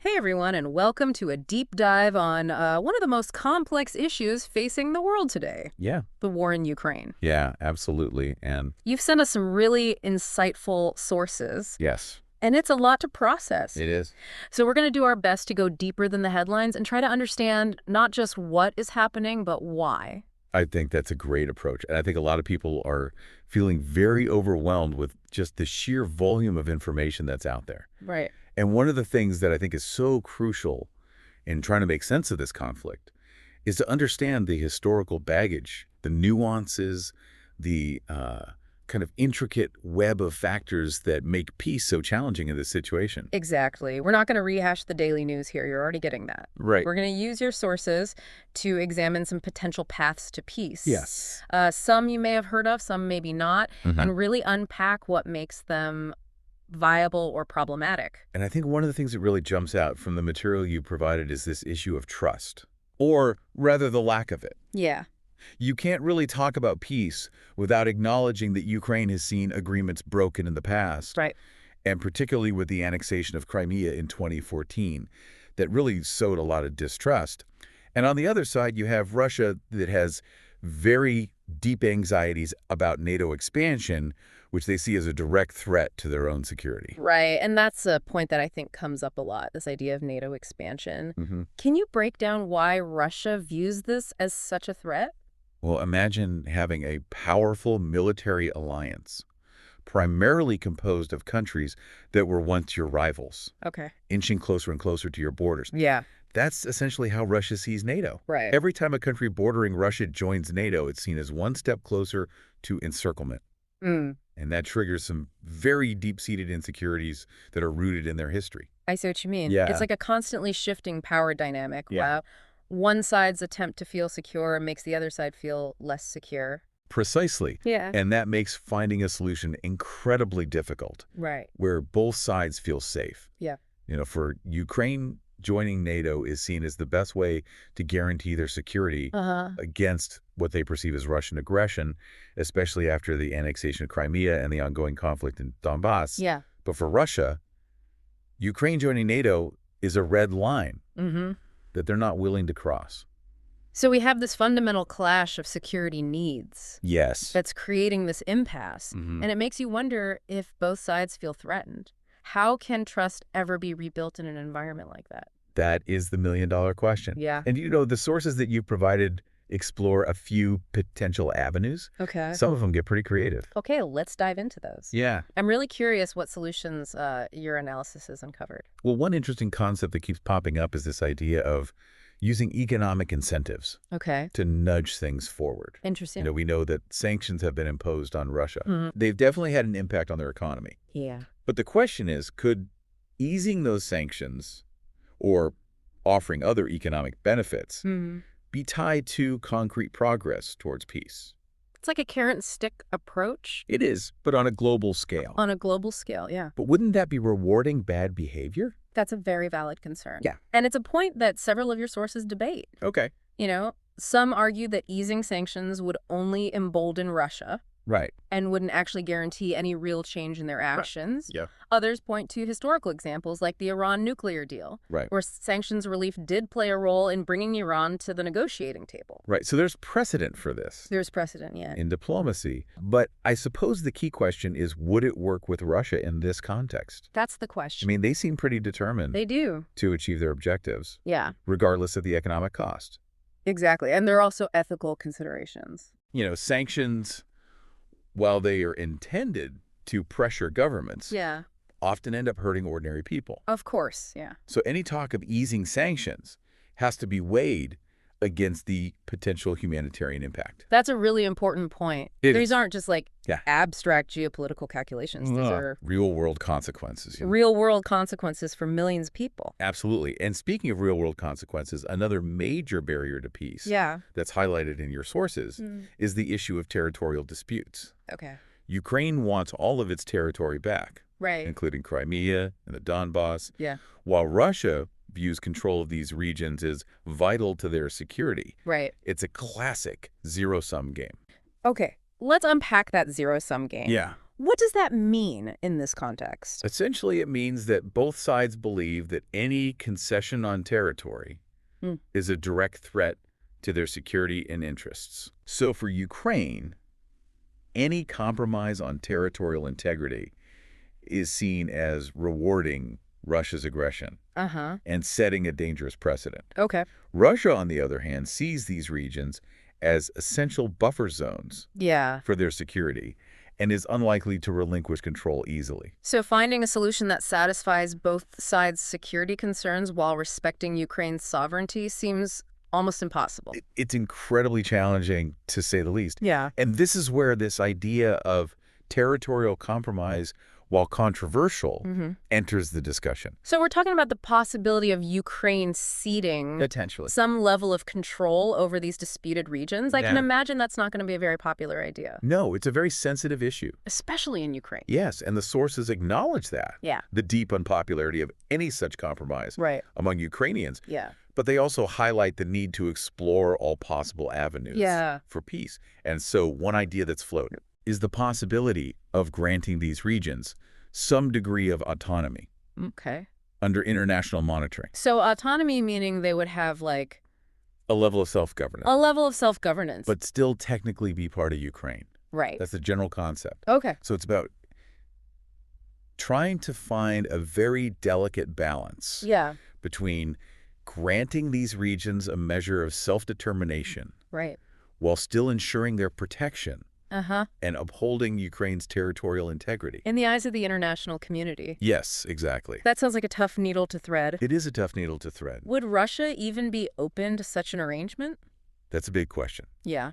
Hey everyone, and welcome to a deep dive on one of the most complex issues facing the world today, Yeah, the war in Ukraine. yeah, absolutely. And You've sent us some really insightful sources, yes, and it's a lot to process. it is. So we're going to do our best to go deeper than the headlines and try to understand not just what is happening, but why. I think that's a great approach. And I think a lot of people are feeling very overwhelmed with just the sheer volume of information that's out there. Right. And one of the things that I think is so crucial in trying to make sense of this conflict is to understand the historical baggage, the nuances, the kind of intricate web of factors that make peace so challenging in this situation. Exactly. We're not going to rehash the daily news here. You're already getting that. Right. We're going to use your sources to examine some potential paths to peace. Yes. Some you may have heard of, some maybe not, Mhm. and really unpack what makes them viable or problematic. And I think one of the things that really jumps out from the material you provided is this issue of trust, or rather the lack of it. Yeah. You can't really talk about peace without acknowledging that Ukraine has seen agreements broken in the past, Right. and particularly with the annexation of Crimea in 2014, that really sowed a lot of distrust. And on the other side, you have Russia that has very deep anxieties about NATO expansion, which they see as a direct threat to their own security. Right. And that's a point that I think comes up a lot, this idea of NATO expansion. Mm-hmm. Can you break down why Russia views this as such a threat? Well, imagine having a powerful military alliance, primarily composed of countries that were once your rivals, Okay. inching closer and closer to your borders. Yeah. That's essentially how Russia sees NATO. Right. Every time a country bordering Russia joins NATO, it's seen as one step closer to encirclement. Mm. And that triggers some very deep-seated insecurities that are rooted in their history. I see what you mean. Yeah. It's like a constantly shifting power dynamic. Yeah. While one side's attempt to feel secure makes the other side feel less secure. Precisely. Yeah. And that makes finding a solution incredibly difficult, Right. where both sides feel safe. Yeah. For Ukraine, joining NATO is seen as the best way to guarantee their security Uh-huh. against what they perceive as Russian aggression, especially after the annexation of Crimea and the ongoing conflict in Donbass. Yeah. But for Russia, Ukraine joining NATO is a red line Mm-hmm. that they're not willing to cross. So we have this fundamental clash of security needs Yes. that's creating this impasse. Mhm. And it makes you wonder if both sides feel threatened. How can trust ever be rebuilt in an environment like that? That is the million-dollar question. Yeah. And the sources that you provided explore a few potential avenues. Okay. Some of them get pretty creative. Okay, let's dive into those. Yeah. I'm really curious what solutions your analysis has uncovered. Well, one interesting concept that keeps popping up is this idea of using economic incentives Okay. to nudge things forward. Interesting. We know that sanctions have been imposed on Russia. Mhm. They've definitely had an impact on their economy. Yeah. But the question is, could easing those sanctions or offering other economic benefits Hmm. be tied to concrete progress towards peace? It's like a carrot and stick approach It is, but on a global scale. on a global scale. Yeah. But wouldn't that be rewarding bad behavior? That's a very valid concern. Yeah. And it's a point that several of your sources debate. Okay. Some argue that easing sanctions would only embolden Russia Right. and wouldn't actually guarantee any real change in their actions. Yeah. Others point to historical examples like the Iran nuclear deal, Right. where sanctions relief did play a role in bringing Iran to the negotiating table. Right. So there's precedent for this There's precedent, yeah. in diplomacy. But I suppose the key question is, would it work with Russia in this context? That's the I question. mean, they seem pretty determined They do. to achieve their objectives, Yeah, regardless of the economic cost. exactly. And there are also ethical considerations. Sanctions, while they are intended to pressure governments, Yeah, often end up hurting ordinary people. of course, yeah. So any talk of easing sanctions has to be weighed against the potential humanitarian impact. That's a really important point. It These is. aren't just like Yeah. abstract geopolitical calculations. These are Real-world consequences. real-world consequences for millions of people. Absolutely. And speaking of real-world consequences, another major barrier to peace Yeah. that's highlighted in your sources is the issue of territorial disputes. Okay. Ukraine wants all of its territory back, Right. including Crimea and the Donbass, Yeah. while Russia views control of these regions as vital to their security. Right. It's a classic zero-sum game. Okay. Let's unpack that zero-sum game. Yeah. What does that mean in this context? Essentially, it means that both sides believe that any concession on territory Hmm. is a direct threat to their security and interests. So for Ukraine, any compromise on territorial integrity is seen as rewarding Russia's aggression Uh-huh. and setting a dangerous precedent. Okay. Russia, on the other hand, sees these regions as essential buffer zones Yeah. for their security and is unlikely to relinquish control easily. So finding a solution that satisfies both sides' security concerns while respecting Ukraine's sovereignty seems almost impossible. It's incredibly challenging, to say the least. Yeah. And this is where this idea of territorial compromise, while controversial, enters the discussion. So we're talking about the possibility of Ukraine ceding Potentially. some level of control over these disputed regions. I can Yeah. imagine that's not going to be a very popular idea, No, it's a very sensitive issue. especially in Ukraine. Yes, and the sources acknowledge that. Yeah. The deep unpopularity of any such compromise Right. among Ukrainians. Yeah. But they also highlight the need to explore all possible avenues Yeah. for peace. And so one idea that's floated is the possibility of granting these regions some degree of autonomy Okay. under international monitoring, So autonomy meaning they would have like a level of self-governance, a level of self-governance. but still technically be part of Ukraine. Right. That's the general concept. Okay. So it's about trying to find a very delicate balance Yeah. between granting these regions a measure of self-determination Right. while still ensuring their protection Uh-huh. and upholding Ukraine's territorial integrity. In the eyes of the international community. Yes, exactly. That sounds like a tough needle to thread. It is a tough needle to thread. Would Russia even be open to such an arrangement? That's a big question. Yeah.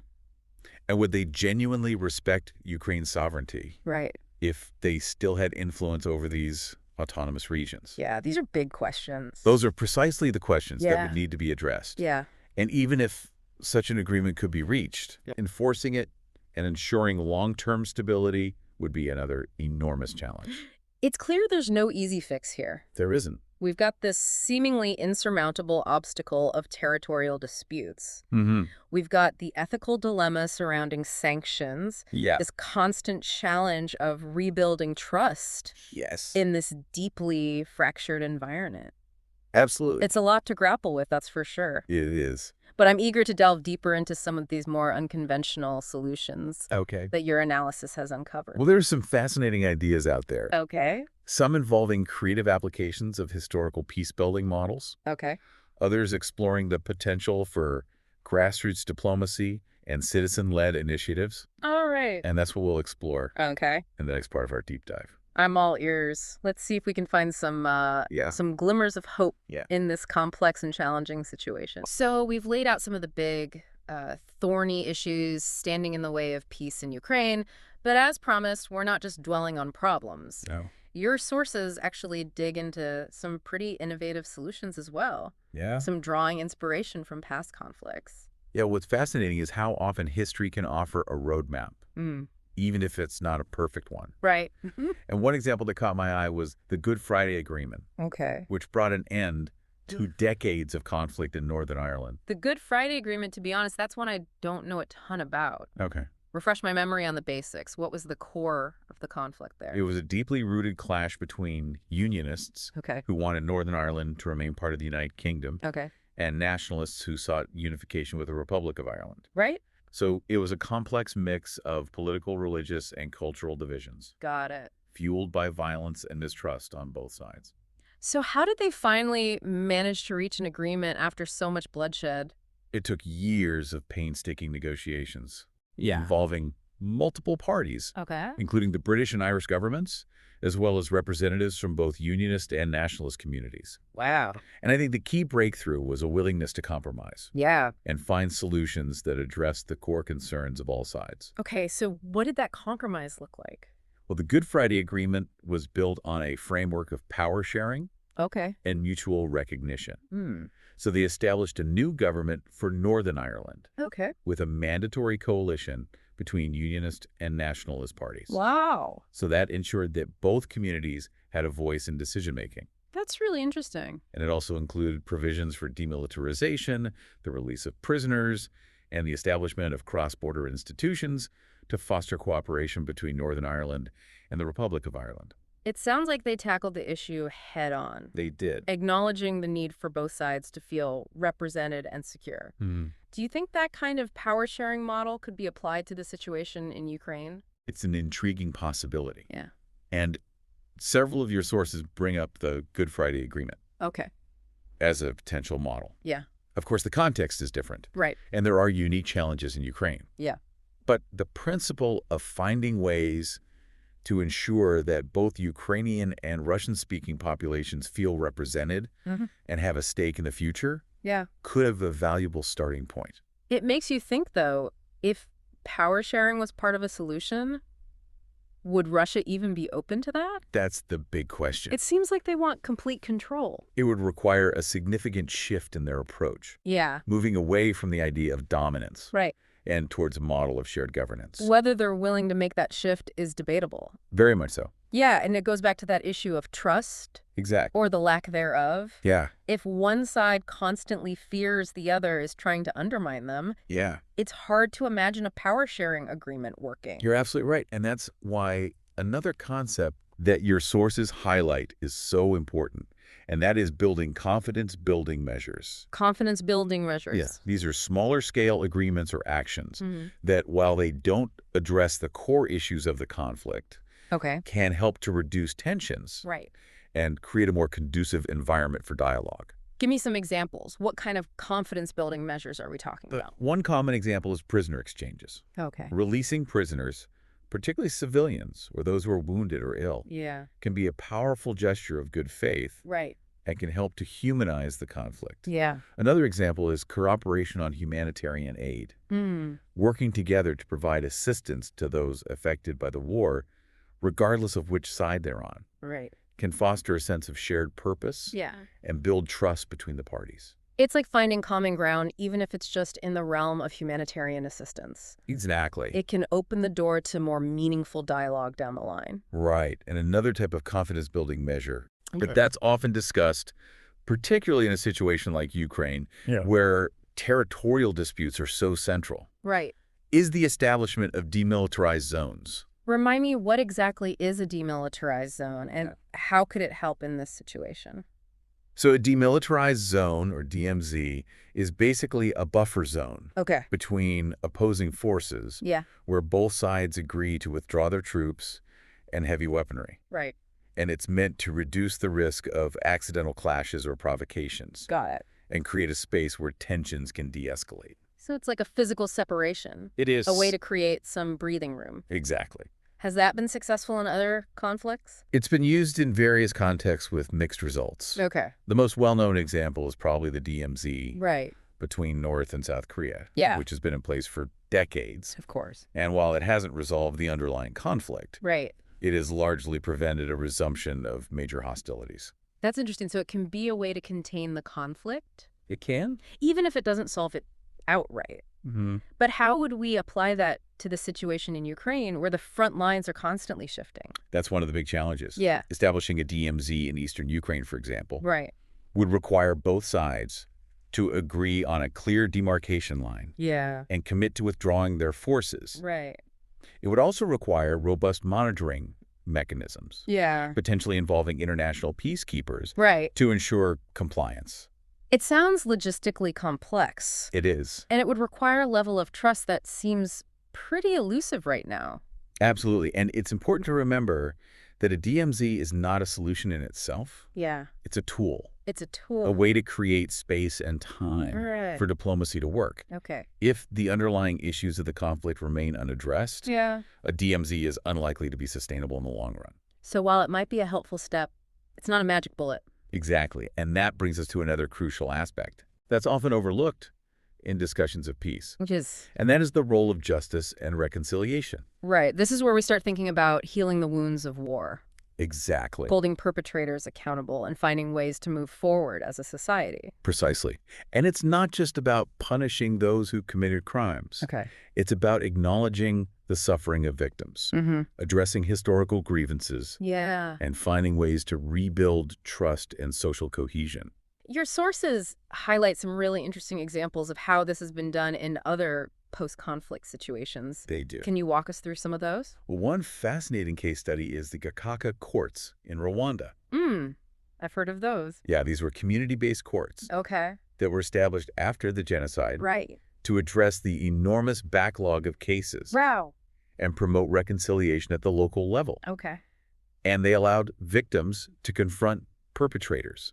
And would they genuinely respect Ukraine's sovereignty Right. if they still had influence over these autonomous regions? Yeah, these are big questions. Those are precisely the questions that Yeah. would need to be addressed. Yeah. And even if such an agreement could be reached, enforcing it and ensuring long-term stability would be another enormous challenge. It's clear there's no easy fix here. There isn't. We've got this seemingly insurmountable obstacle of territorial disputes. Mm-hmm. We've got the ethical dilemma surrounding sanctions, Yeah. this constant challenge of rebuilding trust Yes. in this deeply fractured environment. Absolutely. It's a lot to grapple with, that's for sure. It is. But I'm eager to delve deeper into some of these more unconventional solutions Okay. that your analysis has uncovered. Well, there's some fascinating ideas out there. Okay. Some involving creative applications of historical peace-building models. Okay. Others exploring the potential for grassroots diplomacy and citizen-led initiatives. All right. And that's what we'll explore Okay. in the next part of our deep dive. I'm all ears. Let's see if we can find some Yeah. some glimmers of hope Yeah. in this complex and challenging situation. So we've laid out some of the big, thorny issues standing in the way of peace in Ukraine. But as promised, we're not just dwelling on problems. No. Your sources actually dig into some pretty innovative solutions as well, Yeah. some drawing inspiration from past conflicts. Yeah, what's fascinating is how often history can offer a roadmap, Mm. even if it's not a perfect one. Right. And one example that caught my eye was the Good Friday Agreement, Okay. which brought an end to decades of conflict in Northern Ireland. The Good Friday Agreement, to be honest, that's one I don't know a ton about. Okay. Refresh my memory on the basics. What was the core of the conflict there? It was a deeply rooted clash between Unionists, Okay. who wanted Northern Ireland to remain part of the United Kingdom, Okay. and nationalists who sought unification with the Republic of Ireland. Right? So it was a complex mix of political, religious, and cultural divisions, Got it. fueled by violence and mistrust on both sides. So how did they finally manage to reach an agreement after so much bloodshed? It took years of painstaking negotiations Yeah. involving multiple parties, Okay. including the British and Irish governments, as well as representatives from both unionist and nationalist communities. Wow. And I think the key breakthrough was a willingness to compromise Yeah. and find solutions that addressed the core concerns of all sides. Okay, so what did that compromise look like? Well, the Good Friday Agreement was built on a framework of power sharing Okay. and mutual recognition. Hmm. So they established a new government for Northern Ireland Okay. with a mandatory coalition between unionist and nationalist parties. Wow. So that ensured that both communities had a voice in decision-making. That's really interesting. And it also included provisions for demilitarization, the release of prisoners, and the establishment of cross-border institutions, to foster cooperation between Northern Ireland and the Republic of Ireland. It sounds like they tackled the issue head-on, They did. acknowledging the need for both sides to feel represented and secure. Do you think that kind of power-sharing model could be applied to the situation in Ukraine? It's an intriguing possibility. Yeah. And several of your sources bring up the Good Friday Agreement Okay. as a potential model. Yeah. Of course, the context is different, Right. and there are unique challenges in Ukraine. Yeah. But the principle of finding ways to ensure that both Ukrainian and Russian-speaking populations feel represented and have a stake in the future Yeah. could have a valuable starting point. It makes you think, though, if power sharing was part of a solution, would Russia even be open to that? That's the big question. It seems like they want complete control. It would require a significant shift in their approach, Yeah. moving away from the idea of dominance Right. and towards a model of shared governance. Whether they're willing to make that shift is debatable. Very much so. Yeah, and it goes back to that issue of trust Exactly. or the lack thereof. Yeah. If one side constantly fears the other is trying to undermine them, Yeah. it's hard to imagine a power-sharing agreement working. You're absolutely right. And that's why another concept that your sources highlight is so important, and that is building confidence-building measures. Confidence-building measures. Yeah. These are smaller-scale agreements or actions Mhm. that, while they don't address the core issues of the conflict, Okay. can help to reduce tensions Right. and create a more conducive environment for dialogue. Give me some examples. What kind of confidence-building measures are we talking about? One common example is prisoner exchanges. Okay. Releasing prisoners, particularly civilians or those who are wounded or ill, Yeah. can be a powerful gesture of good faith Right. and can help to humanize the conflict. Yeah. Another example is cooperation on humanitarian aid. Working together to provide assistance to those affected by the war, regardless of which side they're on, Right. can foster a sense of shared purpose Yeah. and build trust between the parties. It's like finding common ground, even if it's just in the realm of humanitarian assistance. Exactly. It can open the door to more meaningful dialogue down the line. Right. And another type of confidence-building measure, Okay. but that's often discussed, particularly in a situation like Ukraine, Yeah. where territorial disputes are so central, Right. is the establishment of demilitarized zones. Remind me, what exactly is a demilitarized zone, and how could it help in this situation? So a demilitarized zone, or DMZ, is basically a buffer zone Okay. between opposing forces Yeah. where both sides agree to withdraw their troops and heavy weaponry. Right. And it's meant to reduce the risk of accidental clashes or provocations Got it. and create a space where tensions can de-escalate. So it's like a physical separation, It is. a way to create some breathing room. Exactly. Has that been successful in other conflicts? It's been used in various contexts with mixed results. Okay. The most well-known example is probably the DMZ Right. between North and South Korea, Yeah. which has been in place for decades. Of course. And while it hasn't resolved the underlying conflict, Right. it has largely prevented a resumption of major hostilities. That's interesting. So it can be a way to contain the conflict, It can? even if it doesn't solve it outright. Mm-hmm. But how would we apply that to the situation in Ukraine where the front lines are constantly shifting? That's one of the big challenges. Yeah. Establishing a DMZ in eastern Ukraine, for example, Right. would require both sides to agree on a clear demarcation line Yeah. and commit to withdrawing their forces. Right. It would also require robust monitoring mechanisms, Yeah. potentially involving international peacekeepers, Right. to ensure compliance. It sounds logistically complex, It is. and it would require a level of trust that seems pretty elusive right now. Absolutely. And it's important to remember that a DMZ is not a solution in itself. Yeah. It's a tool, It's a tool. a way to create space and time Right. for diplomacy to work. Okay. If the underlying issues of the conflict remain unaddressed, Yeah. a DMZ is unlikely to be sustainable in the long run. So while it might be a helpful step, it's not a magic bullet. Exactly. And that brings us to another crucial aspect that's often overlooked in discussions of peace. Which is, And that is the role of justice and reconciliation. right, this is where we start thinking about healing the wounds of war, Exactly. holding perpetrators accountable, and finding ways to move forward as a society. Precisely. And it's not just about punishing those who committed crimes. Okay. It's about acknowledging the suffering of victims, Mm-hmm. addressing historical grievances, Yeah. and finding ways to rebuild trust and social cohesion. Your sources highlight some really interesting examples of how this has been done in other post-conflict situations. They do. Can you walk us through some of those? Well, one fascinating case study is the Gacaca courts in Rwanda. I've heard of those. Yeah, these were community-based courts Okay. that were established after the genocide Right. to address the enormous backlog of cases Wow. and promote reconciliation at the local level. Okay. And they allowed victims to confront perpetrators,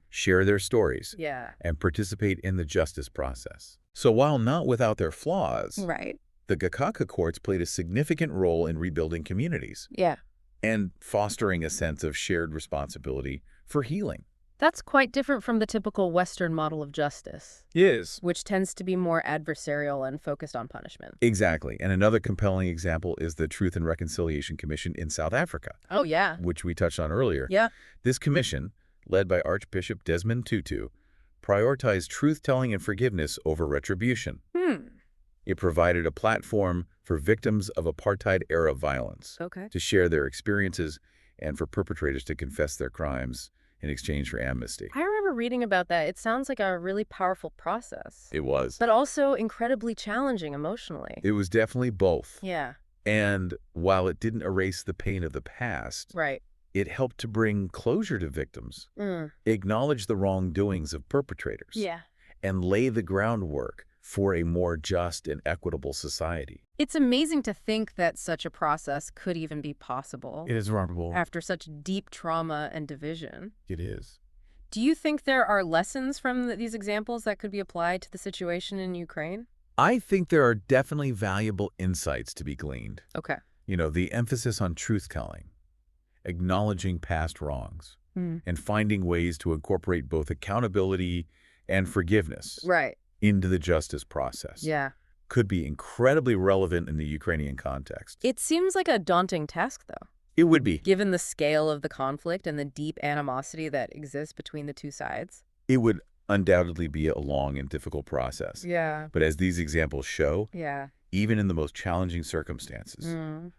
share their stories, Yeah. and participate in the justice process. So while not without their flaws, Right. the Gacaca courts played a significant role in rebuilding communities Yeah. and fostering a sense of shared responsibility for healing. That's quite different from the typical Western model of justice, Yes. which tends to be more adversarial and focused on punishment. Exactly. And another compelling example is the Truth and Reconciliation Commission in South Africa, Oh, yeah. which we touched on earlier. Yeah. This commission, led by Archbishop Desmond Tutu, prioritized truth-telling and forgiveness over retribution. It provided a platform for victims of apartheid-era violence Okay. to share their experiences and for perpetrators to confess their crimes in exchange for amnesty. I remember reading about that. It sounds like a really powerful process, It was. but also incredibly challenging emotionally. It was definitely both. Yeah. And while it didn't erase the pain of the past, Right. it helped to bring closure to victims, acknowledge the wrongdoings of perpetrators, Yeah. and lay the groundwork for a more just and equitable society. It's amazing to think that such a process could even be possible It is remarkable. after such deep trauma and division. It is. Do you think there are lessons from these examples that could be applied to the situation in Ukraine? I think there are definitely valuable insights to be gleaned. Okay. You know, the emphasis on truth-telling, acknowledging past wrongs, and finding ways to incorporate both accountability and forgiveness Right. into the justice process Yeah. could be incredibly relevant in the Ukrainian context. It seems like a daunting task, though, It would be. given the scale of the conflict and the deep animosity that exists between the two sides. It would undoubtedly be a long and difficult process. Yeah. But as these examples show, Yeah. even in the most challenging circumstances,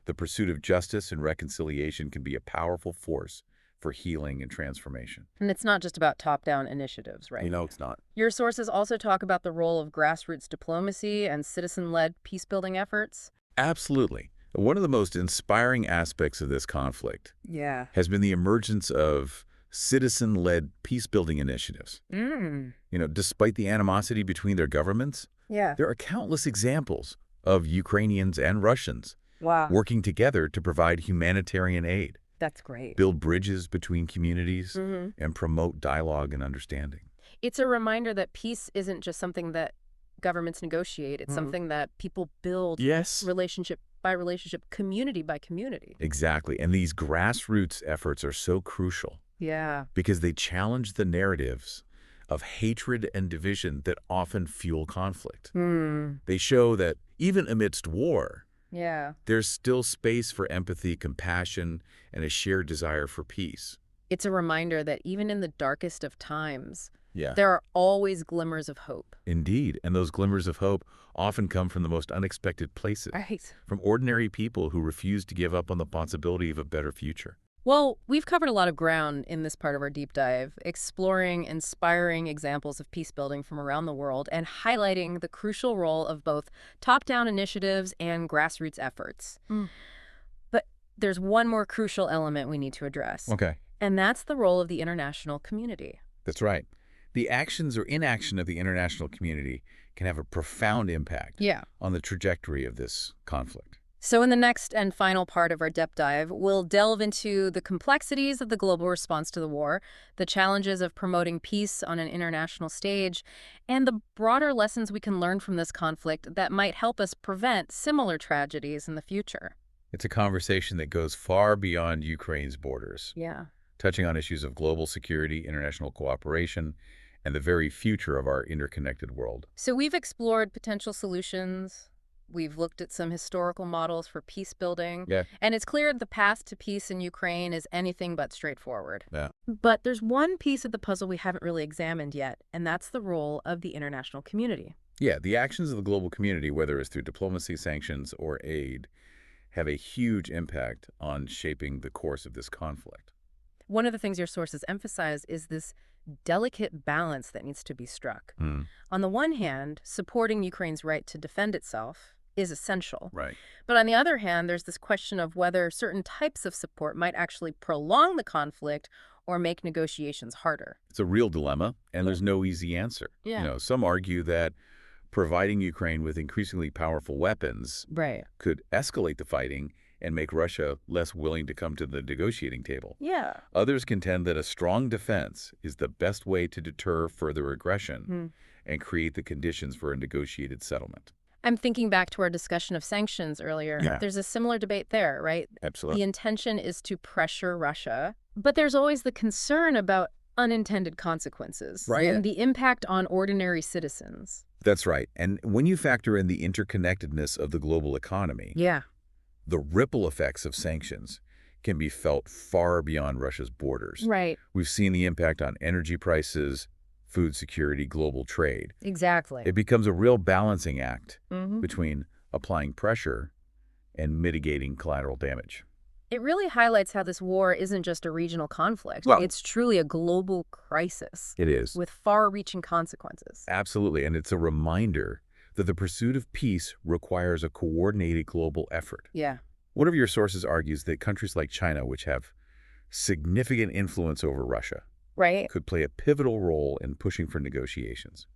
the pursuit of justice and reconciliation can be a powerful force for healing and transformation. And it's not just about top-down initiatives, right? You know, it's not. Your sources also talk about the role of grassroots diplomacy and citizen-led peace-building efforts. Absolutely. One of the most inspiring aspects of this conflict Yeah. has been the emergence of citizen-led peace-building initiatives. You know, despite the animosity between their governments, Yeah. there are countless examples of Ukrainians and Russians Wow. working together to provide humanitarian aid, That's great. build bridges between communities, and promote dialogue and understanding. It's a reminder that peace isn't just something that governments negotiate. It's something that people build Yes. relationship by relationship, community by community. Exactly. And these grassroots efforts are so crucial Yeah. because they challenge the narratives of hatred and division that often fuel conflict. They show that even amidst war, Yeah. there's still space for empathy, compassion, and a shared desire for peace. It's a reminder that even in the darkest of times, Yeah. there are always glimmers of hope. Indeed. And those glimmers of hope often come from the most unexpected places, Right. from ordinary people who refuse to give up on the possibility of a better future. Well, we've covered a lot of ground in this part of our deep dive, exploring inspiring examples of peace building from around the world and highlighting the crucial role of both top-down initiatives and grassroots efforts. But there's one more crucial element we need to address, Okay. and that's the role of the international community. That's right. The actions or inaction of the international community can have a profound impact Yeah. on the trajectory of this conflict. So in the next and final part of our depth dive, we'll delve into the complexities of the global response to the war, the challenges of promoting peace on an international stage, and the broader lessons we can learn from this conflict that might help us prevent similar tragedies in the future. It's a conversation that goes far beyond Ukraine's borders, Yeah. touching on issues of global security, international cooperation, and the very future of our interconnected world. So we've explored potential solutions. We've looked at some historical models for peace building. Yeah. And it's clear the path to peace in Ukraine is anything but straightforward. Yeah. But there's one piece of the puzzle we haven't really examined yet, and that's the role of the international community. Yeah, the actions of the global community, whether it's through diplomacy, sanctions, or aid, have a huge impact on shaping the course of this conflict. One of the things your sources emphasize is this delicate balance that needs to be struck. Hmm. On the one hand, supporting Ukraine's right to defend itself is essential. Right. But on the other hand, there's this question of whether certain types of support might actually prolong the conflict or make negotiations harder. It's a real dilemma, and there's no easy answer. Yeah. Some argue that providing Ukraine with increasingly powerful weapons Right. could escalate the fighting and make Russia less willing to come to the negotiating table. Yeah. Others contend that a strong defense is the best way to deter further aggression Hmm. and create the conditions for a negotiated settlement. I'm thinking back to our discussion of sanctions earlier. Yeah. There's a similar debate there, right? Absolutely. The intention is to pressure Russia, but there's always the concern about unintended consequences Right. and the impact on ordinary citizens. That's right. And when you factor in the interconnectedness of the global economy, Yeah. the ripple effects of sanctions can be felt far beyond Russia's borders. Right. We've seen the impact on energy prices, food security, global trade. Exactly. It becomes a real balancing act Mhm. between applying pressure and mitigating collateral damage. It really highlights how this war isn't just a regional conflict. Well- It's truly a global crisis It is. with far-reaching consequences. Absolutely. And it's a reminder that the pursuit of peace requires a coordinated global effort. Yeah. One of your sources argues that countries like China, which have significant influence over Russia, Right? could play a pivotal role in pushing for negotiations.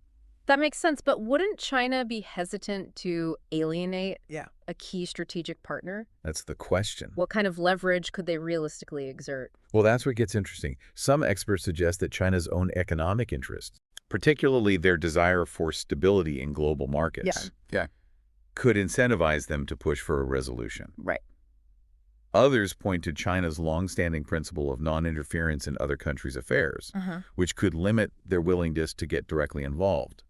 That makes sense, but wouldn't China be hesitant to alienate Yeah. a key strategic partner? That's the question. What kind of leverage could they realistically exert? Well, that's what gets interesting. Some experts suggest that China's own economic interests, particularly their desire for stability in global markets, could incentivize them to push for a resolution. Right. Others point to China's longstanding principle of non-interference in other countries' affairs, which could limit their willingness to get directly involved.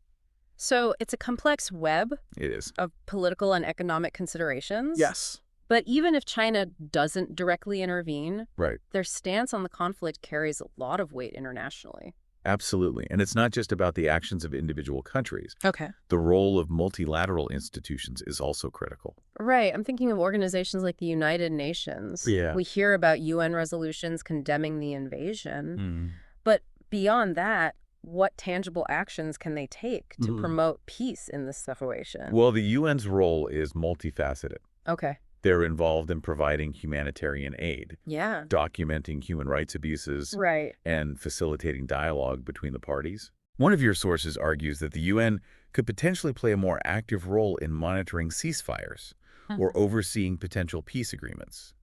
So it's a complex web It is. of political and economic considerations. Yes. But even if China doesn't directly intervene, Right. their stance on the conflict carries a lot of weight internationally. Absolutely. And it's not just about the actions of individual countries. Okay. The role of multilateral institutions is also critical. Right. I'm thinking of organizations like the United Nations. Yeah. We hear about UN resolutions condemning the invasion. Mm. But beyond that, what tangible actions can they take to Mhm. promote peace in this situation? Well, the UN's role is multifaceted. Okay. They're involved in providing humanitarian aid, Yeah. documenting human rights abuses, Right. and facilitating dialogue between the parties. One of your sources argues that the UN could potentially play a more active role in monitoring ceasefires or overseeing potential peace agreements.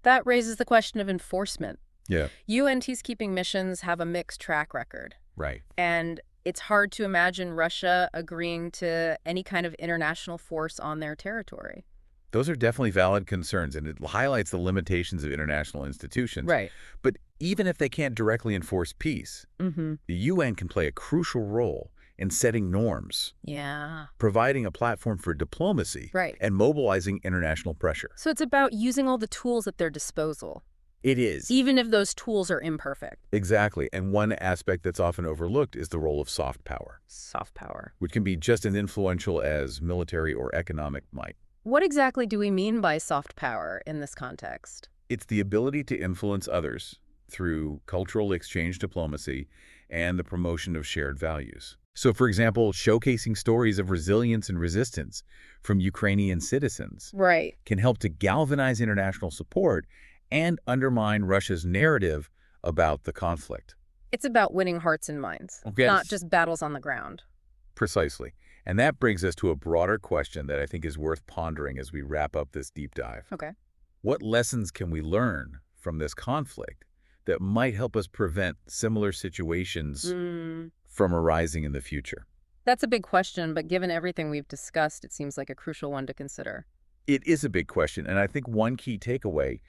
That raises the question of enforcement. Yeah. UN peacekeeping missions have a mixed track record, Right. and it's hard to imagine Russia agreeing to any kind of international force on their territory. Those are definitely valid concerns, and it highlights the limitations of international institutions. Right. But even if they can't directly enforce peace, Mm-hmm. the UN can play a crucial role in setting norms, Yeah. providing a platform for diplomacy, Right. and mobilizing international pressure. So it's about using all the tools at their disposal, It is. even if those tools are imperfect. Exactly. And one aspect that's often overlooked is the role of soft power, Soft power. which can be just as influential as military or economic might. What exactly do we mean by soft power in this context? It's the ability to influence others through cultural exchange diplomacy and the promotion of shared values. So, for example, showcasing stories of resilience and resistance from Ukrainian citizens Right. can help to galvanize international support and undermine Russia's narrative about the conflict. It's about winning hearts and minds, Yes. not just battles on the ground. Precisely. And that brings us to a broader question that I think is worth pondering as we wrap up this deep dive. Okay. What lessons can we learn from this conflict that might help us prevent similar situations from arising in the future? That's a big question, but given everything we've discussed, it seems like a crucial one to consider. It is a big question, and I think one key takeaway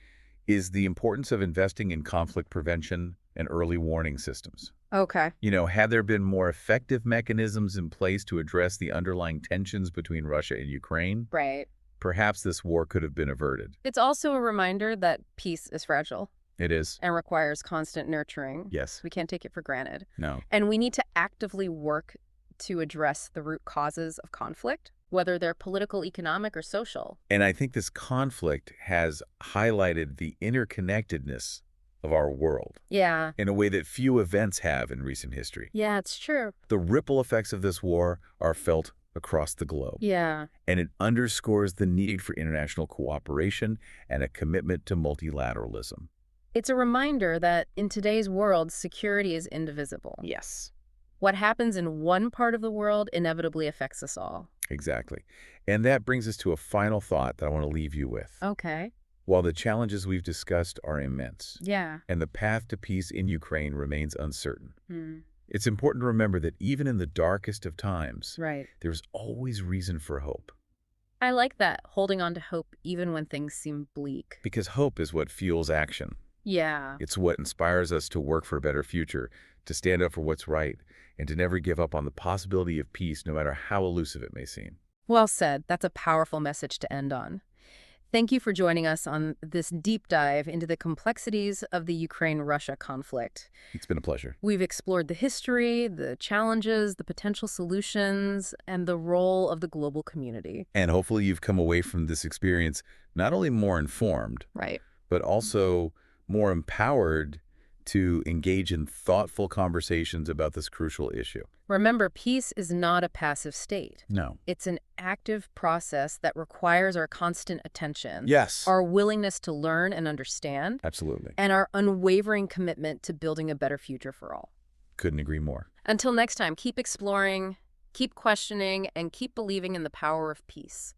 is the importance of investing in conflict prevention and early warning systems. Okay. Had there been more effective mechanisms in place to address the underlying tensions between Russia and Ukraine, Right. perhaps this war could have been averted. It's also a reminder that peace is fragile It is. and requires constant nurturing. Yes. We can't take it for granted. No. And we need to actively work to address the root causes of conflict, whether they're political, economic, or social. And I think this conflict has highlighted the interconnectedness of our world Yeah. in a way that few events have in recent history. Yeah, it's true. The ripple effects of this war are felt across the globe, Yeah. and it underscores the need for international cooperation and a commitment to multilateralism. It's a reminder that in today's world, security is indivisible. Yes. What happens in one part of the world inevitably affects us all. Exactly. And that brings us to a final thought that I want to leave you with. Okay. While the challenges we've discussed are immense, Yeah. and the path to peace in Ukraine remains uncertain, Hmm. it's important to remember that even in the darkest of times, Right. there's always reason for hope. I like that, holding on to hope even when things seem bleak. Because hope is what fuels action. Yeah. It's what inspires us to work for a better future, to stand up for what's right, and to never give up on the possibility of peace, no matter how elusive it may seem. Well said. That's a powerful message to end on. Thank you for joining us on this deep dive into the complexities of the Ukraine-Russia conflict. It's been a pleasure. We've explored the history, the challenges, the potential solutions, and the role of the global community. And hopefully you've come away from this experience not only more informed, Right. but also more empowered to engage in thoughtful conversations about this crucial issue. Remember, peace is not a passive state. No. It's an active process that requires our constant attention, Yes. our willingness to learn and understand, Absolutely. and our unwavering commitment to building a better future for all. Couldn't agree more. Until next time, keep exploring, keep questioning, and keep believing in the power of peace.